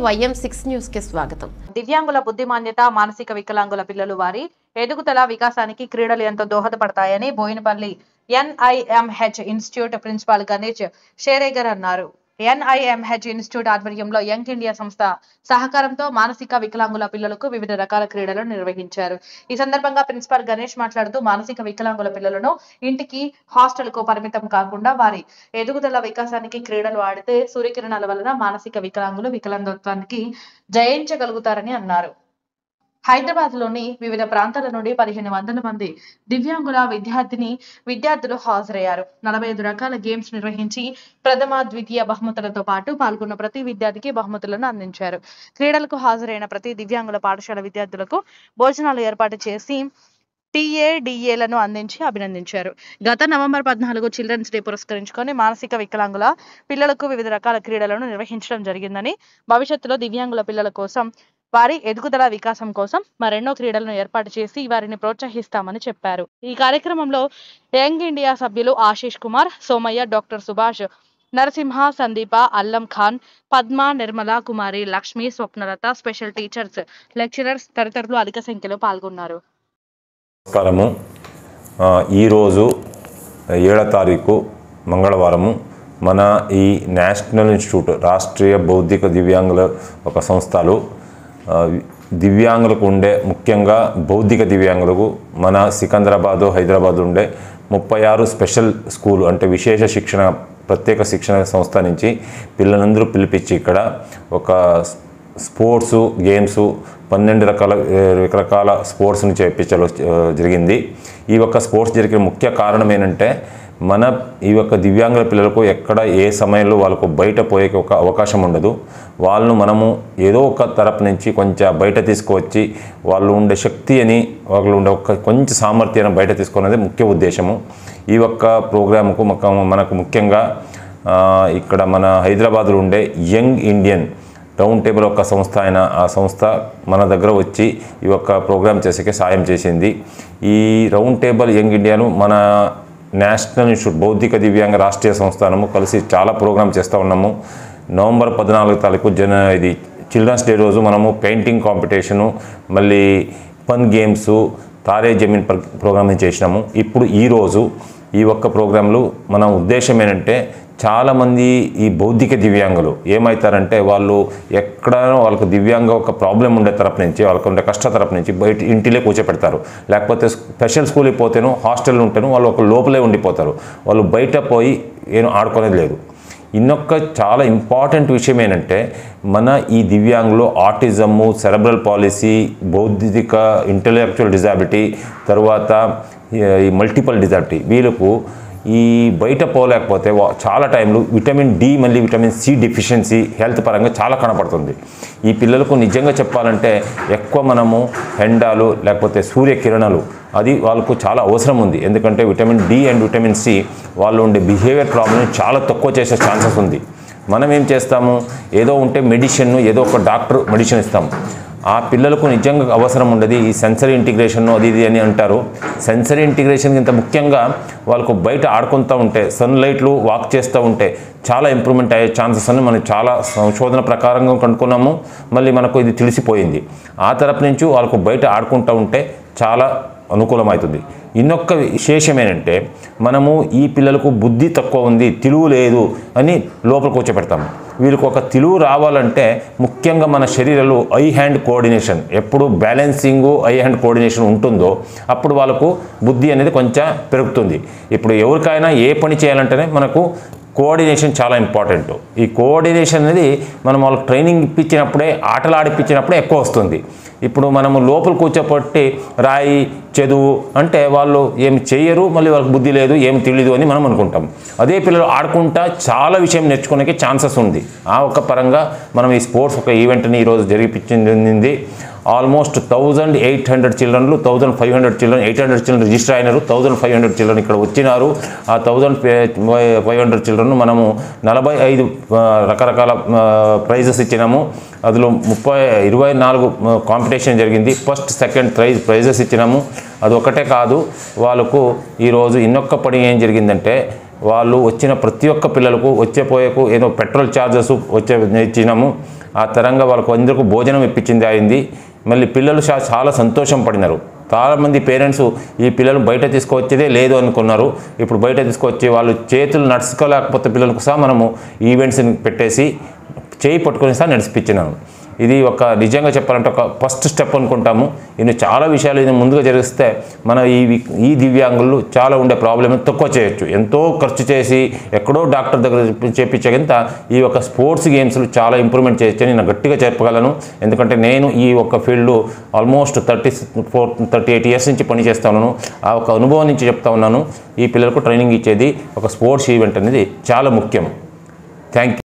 YM6 news కి స్వాగతం. దివ్యాంగుల బుద్ధిమాన్యత, మానసిక వికలాంగుల పిల్లలు వారి ఎదుగుదల వికాసానికి క్రీడలు ఎంతో దోహదపడతాయని Boinapalli NIMH institute principal Ganesh Sheregar అన్నారు. NIMH ఇన్స్టిట్యూట్ ఆధ్వర్యంలో యంగ్ ఇండియా సంస్థ సహకారంతో మానసిక వికలాంగుల పిల్లలకు వివిధ రకాల క్రీడలను నిర్వహించారు. ఈ సందర్భంగా ప్రిన్సిపాల్ గణేష్ మాట్లాడుతూ మానసిక వికలాంగుల పిల్లలను ఇంటికి, హాస్టల్కు పరిమితం కాకుండా వారి ఎదుగుదల వికాసానికి క్రీడలు ఆడితే సూర్యకిరణాల వలన మానసిక వికలాంగులు వికలాంగత్వానికి జయించగలుగుతారని అన్నారు. హైదరాబాద్ లోని వివిధ ప్రాంతాల నుండి 1500 మంది దివ్యాంగుల విద్యార్థులు హాజరయ్యారు. 45 రకాల గేమ్స్ నిర్వహించి ప్రథమ, ద్వితీయ బహుమతులతో పాటు పాల్గొన్న ప్రతి విద్యార్థికి బహుమతులను అందించారు. క్రీడలకు హాజరైన ప్రతి దివ్యాంగుల పాఠశాల విద్యార్థులకు భోజనాలు ఏర్పాటు చేసి TADAలను అందించి అభినందించారు. గత నవంబర్ 14 చిల్డ్రన్స్ డే పురస్కరించుకొని మానసిక వికలాంగుల పిల్లలకు వివిధ రకాల క్రీడలను నిర్వహించడం జరిగిందని, భవిష్యత్తులో దివ్యాంగుల పిల్లల కోసం వారి ఎదుగుదల వికాసం కోసం మరెన్నో క్రీడలను ఏర్పాటు చేసి వారిని ప్రోత్సహిస్తామని చెప్పారు. ఈ కార్యక్రమంలో యంగ్ ఇండియా సభ్యులు Ashish Kumar, Somaiah, doctor Subhash, Narasimha, Sandeepa, Allam Khan, Padma, Nirmala Kumari, Lakshmi, Swapnalatha, special teachers, lecturers తదితరులు అధిక సంఖ్యలో పాల్గొన్నారు. నమస్కారము. ఈరోజు 7వ తారీఖు మంగళవారము మన ఈ నేషనల్ ఇన్స్టిట్యూట్ రాష్ట్రీయ బౌద్ధిక దివ్యాంగుల ఒక సంస్థలు దివ్యాంగులకు ఉండే, ముఖ్యంగా బౌద్ధిక దివ్యాంగులకు మన సికింద్రాబాదు, హైదరాబాద్ ఉండే 36 స్పెషల్ స్కూల్ అంటే విశేష శిక్షణ, ప్రత్యేక శిక్షణ సంస్థ నుంచి పిల్లలందరూ పిలిపించి ఇక్కడ ఒక స్పోర్ట్స్ గేమ్స్ 12 రకాల స్పోర్ట్స్ని చేయించడం జరిగింది. ఈ యొక్క స్పోర్ట్స్ జరిగిన ముఖ్య కారణం ఏంటంటే మన ఈ యొక్క దివ్యాంగుల పిల్లలకు ఎక్కడ ఏ సమయంలో వాళ్ళకు బయట పోయే ఒక అవకాశం ఉండదు. వాళ్ళను మనము ఏదో ఒక తరపు నుంచి కొంచెం బయట తీసుకువచ్చి వాళ్ళు ఉండే శక్తి అని, వాళ్ళు ఉండే ఒక కొంచెం సామర్థ్యాన్ని బయట తీసుకునేది ముఖ్య ఉద్దేశము. ఈ యొక్క ప్రోగ్రాముకు మనకు ముఖ్యంగా ఇక్కడ మన హైదరాబాద్లో ఉండే యంగ్ ఇండియన్ రౌండ్ టేబుల్ ఒక సంస్థ అయిన ఆ సంస్థ మన దగ్గర వచ్చి ఈ యొక్క ప్రోగ్రాం చేసేకి సాయం చేసింది. ఈ రౌండ్ టేబుల్ యంగ్ ఇండియాను మన నేషనల్ ఇన్స్టిట్యూట్ బౌద్ధిక దివ్యాంగ రాష్ట్రీయ సంస్థానము కలిసి చాలా ప్రోగ్రాం చేస్తూ ఉన్నాము. నవంబర్ 14 తారీఖు ఇది చిల్డ్రన్స్ డే రోజు మనము పెయింటింగ్ కాంపిటీషను, మళ్ళీ fun games, Taare Zameen programme చేసినాము. ఇప్పుడు ఈరోజు ఈ ఒక్క ప్రోగ్రాంలు మన ఉద్దేశం ఏంటంటే చాలామంది ఈ బౌద్ధిక దివ్యాంగులు ఏమవుతారంటే వాళ్ళు ఎక్కడైనా వాళ్ళకు దివ్యాంగ ఒక ప్రాబ్లం ఉండే తరపు నుంచి, వాళ్ళకు ఉండే కష్ట తరపు నుంచి బయట ఇంటిలే కూర్చోపెడతారు. లేకపోతే స్పెషల్ స్కూల్కి పోతేనో హాస్టల్ ఉంటేనో వాళ్ళు ఒక లోపలే ఉండిపోతారు. వాళ్ళు బయట పోయి ఏం ఆడుకునేది లేదు. ఇన్నొక్క చాలా ఇంపార్టెంట్ విషయం ఏంటంటే మన ఈ దివ్యాంగులు ఆటిజము, సెరెబ్రల్ పాలసీ, బౌద్ధిక ఇంటలెక్చువల్ డిజాబిలిటీ, తర్వాత ఈ మల్టిపుల్ డిజాబిలిటీ, వీళ్ళకు ఈ బయట పోలేకపోతే చాలా టైంలో విటమిన్ D మళ్ళీ విటమిన్ C డెఫిషియన్సీ హెల్త్ పరంగా చాలా కనపడుతుంది. ఈ పిల్లలకు నిజంగా చెప్పాలంటే ఎక్కువ మనము ఎండాలు లేకపోతే సూర్యకిరణాలు అది వాళ్ళకు చాలా అవసరం ఉంది. ఎందుకంటే vitamin D and vitamin C వాళ్ళు ఉండే బిహేవియర్ ప్రాబ్లమ్ చాలా తక్కువ చేసే ఛాన్సెస్ ఉంది. మనం ఏం చేస్తాము, ఏదో ఉంటే మెడిసిన్, ఏదో ఒక డాక్టర్ మెడిసిన్ ఇస్తాము. ఆ పిల్లలకు నిజంగా అవసరం ఉండదు ఈ సెన్సరీ ఇంటిగ్రేషన్ అది ఇది అని అంటారు. సెన్సరీ ఇంటిగ్రేషన్ ఇంత ముఖ్యంగా వాళ్ళకు బయట ఆడుకుంటూ ఉంటే, సన్లైట్లు వాక్ చేస్తూ ఉంటే చాలా ఇంప్రూవ్మెంట్ అయ్యే ఛాన్సెస్ అని మనం చాలా సంశోధన ప్రకారంగా కనుక్కున్నాము. మళ్ళీ మనకు ఇది తెలిసిపోయింది. ఆ తరపు నుంచి వాళ్ళకు బయట ఆడుకుంటూ ఉంటే చాలా అనుకూలమవుతుంది. ఇన్నొక్క విశేషం ఏంటంటే మనము ఈ పిల్లలకు బుద్ధి తక్కువ ఉంది, తెలివి లేదు అని లోపల కూర్చోపెడతాము. వీళ్ళకి ఒక తెలివి రావాలంటే ముఖ్యంగా మన శరీరంలో ఐ హ్యాండ్ కోఆర్డినేషన్, ఎప్పుడు బ్యాలెన్సింగు ఐ హ్యాండ్ కోఆర్డినేషన్ ఉంటుందో అప్పుడు వాళ్ళకు బుద్ధి అనేది కొంచెం పెరుగుతుంది. ఇప్పుడు ఎవరికైనా ఏ పని చేయాలంటేనే మనకు కోఆర్డినేషన్ చాలా ఇంపార్టెంట్. ఈ కోఆర్డినేషన్ అనేది మనం వాళ్ళకి ట్రైనింగ్ ఇప్పించినప్పుడే, ఆటలు ఆడిపించినప్పుడే ఎక్కువ వస్తుంది. ఇప్పుడు మనము లోపల కూర్చోపెట్టి రాయి, చదువు అంటే వాళ్ళు ఏమి చేయరు, మళ్ళీ వాళ్ళకి బుద్ధి లేదు, ఏమి తెలియదు అని మనం అనుకుంటాం. అదే పిల్లలు ఆడుకుంటా చాలా విషయం నేర్చుకునే ఛాన్సెస్ ఉంది. ఆ ఒక పరంగా మనం ఈ స్పోర్ట్స్ ఒక ఈవెంట్ని ఈరోజు జరిపించింది. ఆల్మోస్ట్ 1800 చిల్డ్రన్లు, 1500 చిల్డ్రన్, 800 చిల్డ్రన్ రిజిస్టర్ అయినారు. 1500 చిల్డ్రన్ ఇక్కడ వచ్చినారు. ఆ 1500 చిల్డ్రన్ మనము 45 రకరకాల ప్రైజెస్ ఇచ్చినాము. అందులో 24 కాంపిటీషన్ జరిగింది. ఫస్ట్, సెకండ్ ప్రైజెస్ ఇచ్చినాము. అది ఒకటే కాదు, వాళ్ళకు ఈరోజు ఇన్నొక్క పని ఏం జరిగిందంటే వాళ్ళు వచ్చిన ప్రతి ఒక్క పిల్లలకు వచ్చేపోయేకు ఏదో పెట్రోల్ ఛార్జెస్ ఇచ్చినాము. ఆ తరంగా వాళ్ళకు అందరికీ భోజనం ఇప్పించింది అయింది. మళ్ళీ పిల్లలు చాలా సంతోషం పడినారు. చాలామంది పేరెంట్స్ ఈ పిల్లలు బయట తీసుకువచ్చేదే లేదు అనుకున్నారు. ఇప్పుడు బయట తీసుకొచ్చి వాళ్ళు చేతులు నడుచుకోలేకపోతే పిల్లలకు సహా మనము ఈవెంట్స్ని పెట్టేసి చేయి పట్టుకొని సహా నడిపిచ్చినాము. ఇది ఒక నిజంగా చెప్పాలంటే ఒక ఫస్ట్ స్టెప్ అనుకుంటాము. ఇన్ని చాలా విషయాలు ఇది ముందుగా జరిగిస్తే మన ఈ దివ్యాంగులు చాలా ఉండే ప్రాబ్లమ్ తక్కువ చేయొచ్చు. ఎంతో ఖర్చు చేసి ఎక్కడో డాక్టర్ దగ్గర చేపించగంత ఈ ఒక స్పోర్ట్స్ గేమ్స్లు చాలా ఇంప్రూవ్మెంట్ చేయొచ్చు నేను గట్టిగా చెప్పగలను. ఎందుకంటే నేను ఈ ఒక ఫీల్డ్లో ఆల్మోస్ట్ 38 ఇయర్స్ నుంచి పనిచేస్తా ఉన్నాను. ఆ ఒక అనుభవం నుంచి చెప్తా ఉన్నాను. ఈ పిల్లలకు ట్రైనింగ్ ఇచ్చేది ఒక స్పోర్ట్స్ ఈవెంట్ అనేది చాలా ముఖ్యం. Thank you.